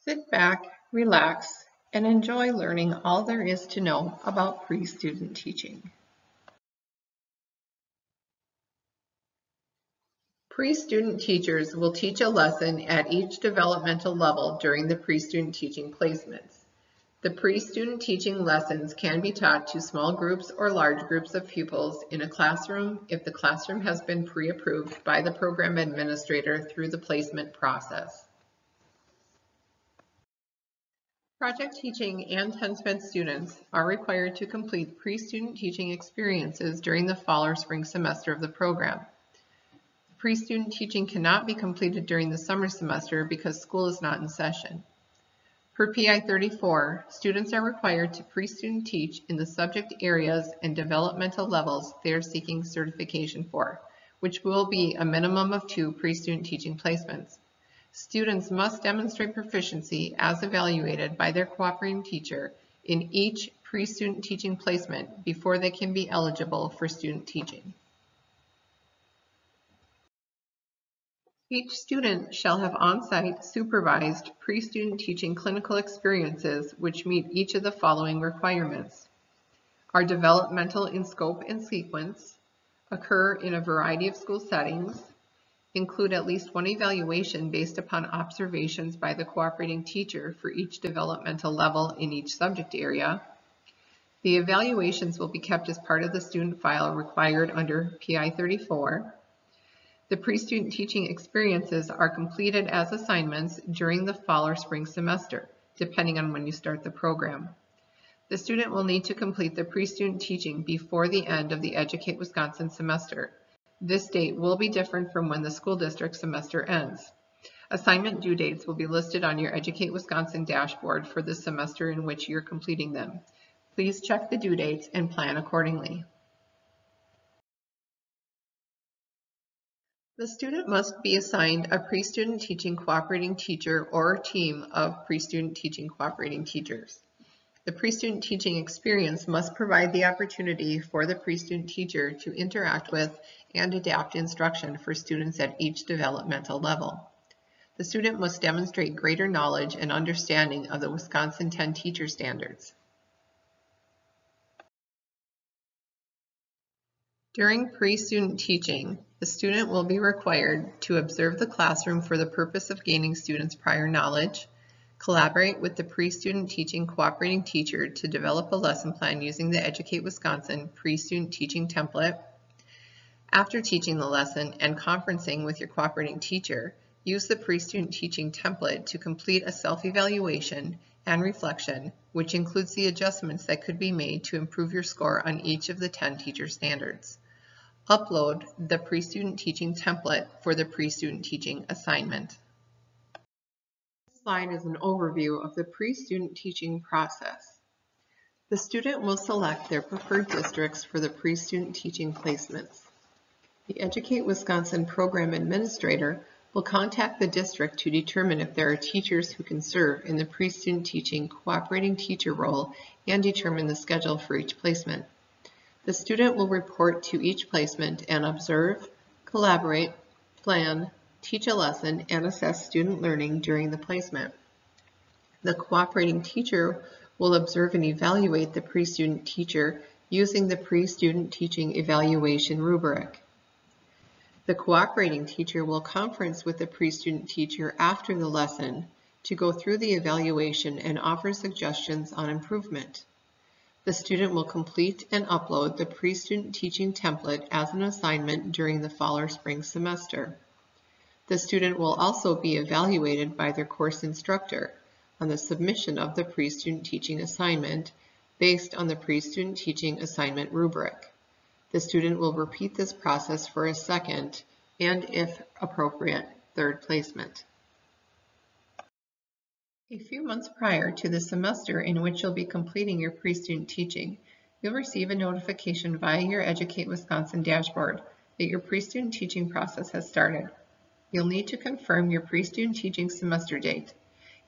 Sit back, relax, and enjoy learning all there is to know about pre-student teaching. Pre-student teachers will teach a lesson at each developmental level during the pre-student teaching placements. The pre-student teaching lessons can be taught to small groups or large groups of pupils in a classroom if the classroom has been pre-approved by the program administrator through the placement process. Project teaching and 10th students are required to complete pre-student teaching experiences during the fall or spring semester of the program. Pre-student teaching cannot be completed during the summer semester because school is not in session. Per PI 34, students are required to pre-student teach in the subject areas and developmental levels they are seeking certification for, which will be a minimum of 2 pre-student teaching placements. Students must demonstrate proficiency as evaluated by their cooperating teacher in each pre-student teaching placement before they can be eligible for student teaching. Each student shall have on-site supervised pre-student teaching clinical experiences which meet each of the following requirements: are developmental in scope and sequence, occur in a variety of school settings, include at least one evaluation based upon observations by the cooperating teacher for each developmental level in each subject area. The evaluations will be kept as part of the student file required under PI 34. The pre-student teaching experiences are completed as assignments during the fall or spring semester, depending on when you start the program. The student will need to complete the pre-student teaching before the end of the Educate Wisconsin semester. This date will be different from when the school district semester ends. Assignment due dates will be listed on your Educate Wisconsin dashboard for the semester in which you're completing them. Please check the due dates and plan accordingly. The student must be assigned a pre-student teaching cooperating teacher or team of pre-student teaching cooperating teachers. The pre-student teaching experience must provide the opportunity for the pre-student teacher to interact with and adapt instruction for students at each developmental level. The student must demonstrate greater knowledge and understanding of the Wisconsin 10 teacher standards. During pre-student teaching, the student will be required to observe the classroom for the purpose of gaining students' prior knowledge, collaborate with the pre-student teaching cooperating teacher to develop a lesson plan using the Educate Wisconsin pre-student teaching template. After teaching the lesson and conferencing with your cooperating teacher, use the pre-student teaching template to complete a self-evaluation and reflection, which includes the adjustments that could be made to improve your score on each of the 10 teacher standards. Upload the pre-student teaching template for the pre-student teaching assignment. This slide is an overview of the pre-student teaching process. The student will select their preferred districts for the pre-student teaching placements. The Educate Wisconsin program administrator will contact the district to determine if there are teachers who can serve in the pre-student teaching cooperating teacher role and determine the schedule for each placement. The student will report to each placement and observe, collaborate, plan, teach a lesson, and assess student learning during the placement. The cooperating teacher will observe and evaluate the pre-student teacher using the pre-student teaching evaluation rubric. The cooperating teacher will conference with the pre-student teacher after the lesson to go through the evaluation and offer suggestions on improvement. The student will complete and upload the pre-student teaching template as an assignment during the fall or spring semester. The student will also be evaluated by their course instructor on the submission of the pre-student teaching assignment based on the pre-student teaching assignment rubric. The student will repeat this process for a second and, if appropriate, third placement. A few months prior to the semester in which you'll be completing your pre-student teaching, you'll receive a notification via your Educate Wisconsin dashboard that your pre-student teaching process has started. You'll need to confirm your pre-student teaching semester date.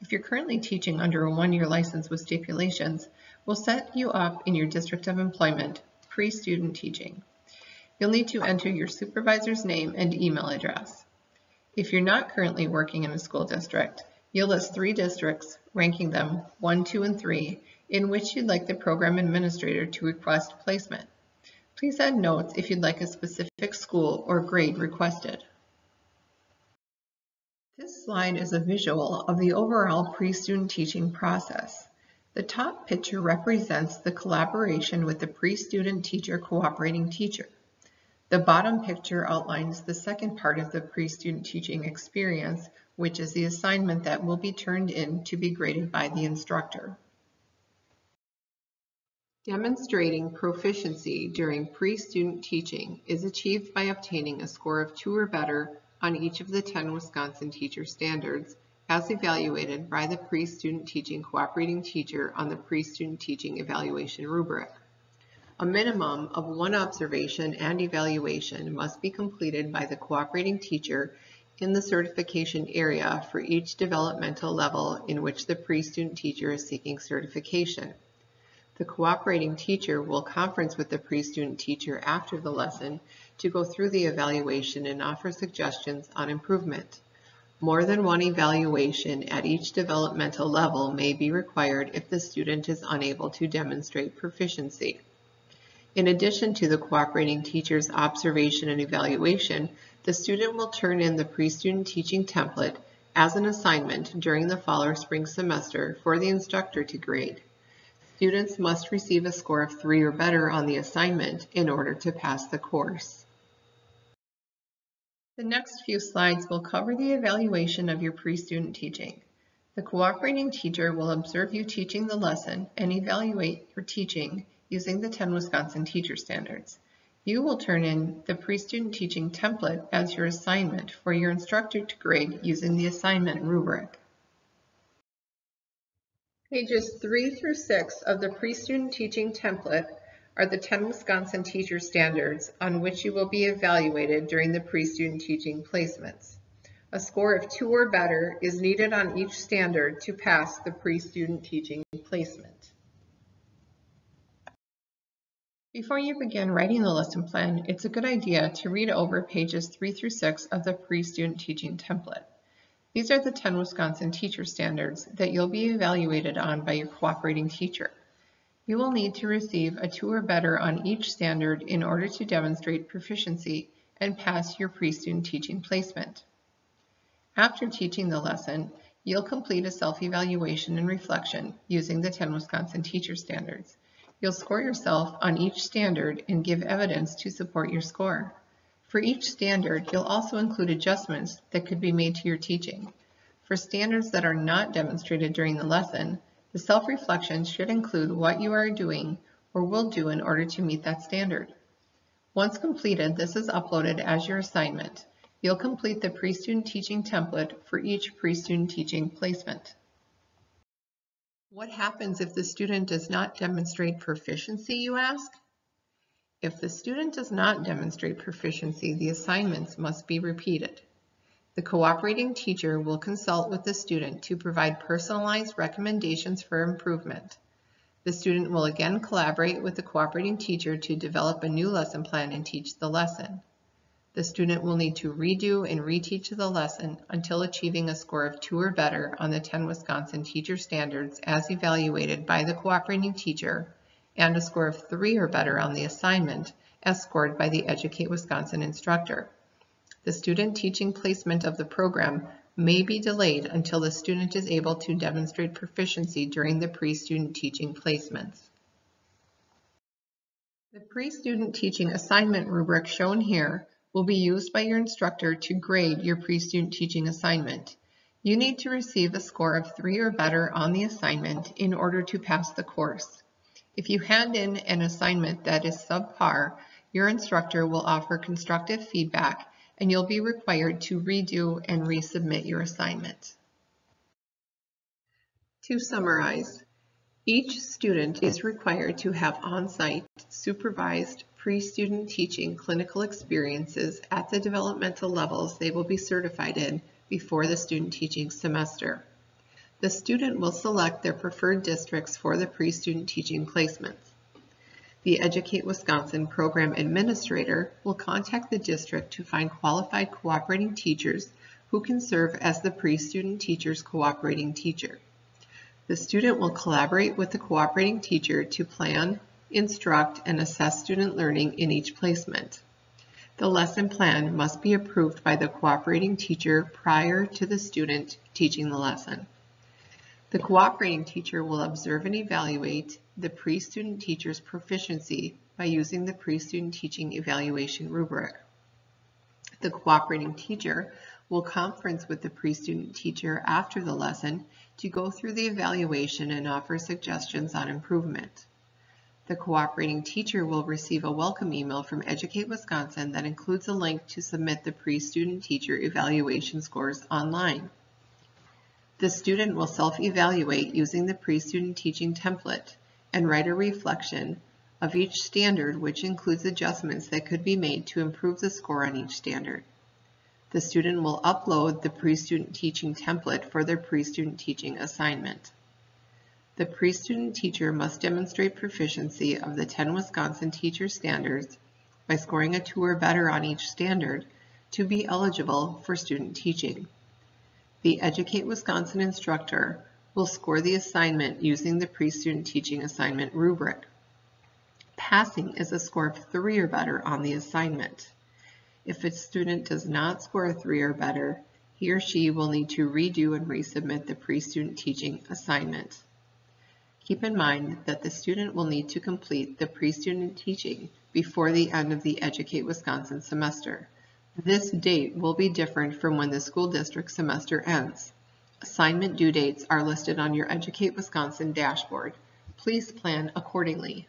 If you're currently teaching under a one-year license with stipulations, we'll set you up in your district of employment, pre-student teaching. You'll need to enter your supervisor's name and email address. If you're not currently working in a school district, You'll list 3 districts, ranking them 1, 2, and 3, in which you'd like the program administrator to request placement. Please add notes if you'd like a specific school or grade requested. This slide is a visual of the overall pre-student teaching process. The top picture represents the collaboration with the pre-student teacher cooperating teacher. The bottom picture outlines the second part of the pre-student teaching experience, which is the assignment that will be turned in to be graded by the instructor. Demonstrating proficiency during pre-student teaching is achieved by obtaining a score of 2 or better on each of the 10 Wisconsin teacher standards as evaluated by the pre-student teaching cooperating teacher on the pre-student teaching evaluation rubric. A minimum of 1 observation and evaluation must be completed by the cooperating teacher in the certification area for each developmental level in which the pre-student teacher is seeking certification. The cooperating teacher will conference with the pre-student teacher after the lesson to go through the evaluation and offer suggestions on improvement. More than 1 evaluation at each developmental level may be required if the student is unable to demonstrate proficiency. In addition to the cooperating teacher's observation and evaluation, the student will turn in the pre-student teaching template as an assignment during the fall or spring semester for the instructor to grade. Students must receive a score of 3 or better on the assignment in order to pass the course. The next few slides will cover the evaluation of your pre-student teaching. The cooperating teacher will observe you teaching the lesson and evaluate your teaching using the 10 Wisconsin teacher standards. You will turn in the pre-student teaching template as your assignment for your instructor to grade using the assignment rubric. Pages 3 through 6 of the pre-student teaching template are the 10 Wisconsin teacher standards on which you will be evaluated during the pre-student teaching placements. A score of 2 or better is needed on each standard to pass the pre-student teaching placement. Before you begin writing the lesson plan, it's a good idea to read over pages 3 through 6 of the pre-student teaching template. These are the 10 Wisconsin teacher standards that you'll be evaluated on by your cooperating teacher. You will need to receive a 2 or better on each standard in order to demonstrate proficiency and pass your pre-student teaching placement. After teaching the lesson, you'll complete a self-evaluation and reflection using the 10 Wisconsin teacher standards. You'll score yourself on each standard and give evidence to support your score. For each standard, you'll also include adjustments that could be made to your teaching. For standards that are not demonstrated during the lesson, the self-reflection should include what you are doing or will do in order to meet that standard. Once completed, this is uploaded as your assignment. You'll complete the pre-student teaching template for each pre-student teaching placement. What happens if the student does not demonstrate proficiency, you ask? If the student does not demonstrate proficiency, the assignments must be repeated. The cooperating teacher will consult with the student to provide personalized recommendations for improvement. The student will again collaborate with the cooperating teacher to develop a new lesson plan and teach the lesson. The student will need to redo and reteach the lesson until achieving a score of 2 or better on the 10 Wisconsin teacher standards as evaluated by the cooperating teacher, and a score of 3 or better on the assignment as scored by the Educate Wisconsin instructor. The student teaching placement of the program may be delayed until the student is able to demonstrate proficiency during the pre-student teaching placements. The pre-student teaching assignment rubric shown here will be used by your instructor to grade your pre-student teaching assignment. You need to receive a score of 3 or better on the assignment in order to pass the course. If you hand in an assignment that is subpar, your instructor will offer constructive feedback and you'll be required to redo and resubmit your assignment. To summarize, each student is required to have on-site supervised pre-student teaching clinical experiences at the developmental levels they will be certified in before the student teaching semester. The student will select their preferred districts for the pre-student teaching placements. The Educate Wisconsin program administrator will contact the district to find qualified cooperating teachers who can serve as the pre-student teacher's cooperating teacher. The student will collaborate with the cooperating teacher to plan, instruct, and assess student learning in each placement. The lesson plan must be approved by the cooperating teacher prior to the student teaching the lesson. The cooperating teacher will observe and evaluate the pre-student teacher's proficiency by using the pre-student teaching evaluation rubric. The cooperating teacher will conference with the pre-student teacher after the lesson to go through the evaluation and offer suggestions on improvement. The cooperating teacher will receive a welcome email from Educate Wisconsin that includes a link to submit the pre-student teacher evaluation scores online. The student will self-evaluate using the pre-student teaching template and write a reflection of each standard, which includes adjustments that could be made to improve the score on each standard. The student will upload the pre-student teaching template for their pre-student teaching assignment. The pre-student teacher must demonstrate proficiency of the 10 Wisconsin teacher standards by scoring a 2 or better on each standard to be eligible for student teaching. The Educate Wisconsin instructor will score the assignment using the pre-student teaching assignment rubric. Passing is a score of 3 or better on the assignment. If a student does not score a 3 or better, he or she will need to redo and resubmit the pre-student teaching assignment. Keep in mind that the student will need to complete the pre-student teaching before the end of the Educate Wisconsin semester. This date will be different from when the school district semester ends. Assignment due dates are listed on your Educate Wisconsin dashboard. Please plan accordingly.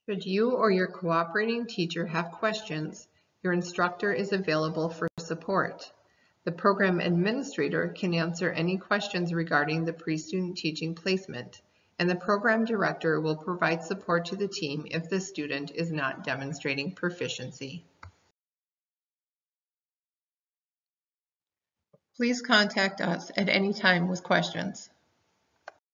Should you or your cooperating teacher have questions, your instructor is available for support. The program administrator can answer any questions regarding the pre-student teaching placement, and the program director will provide support to the team if the student is not demonstrating proficiency. Please contact us at any time with questions.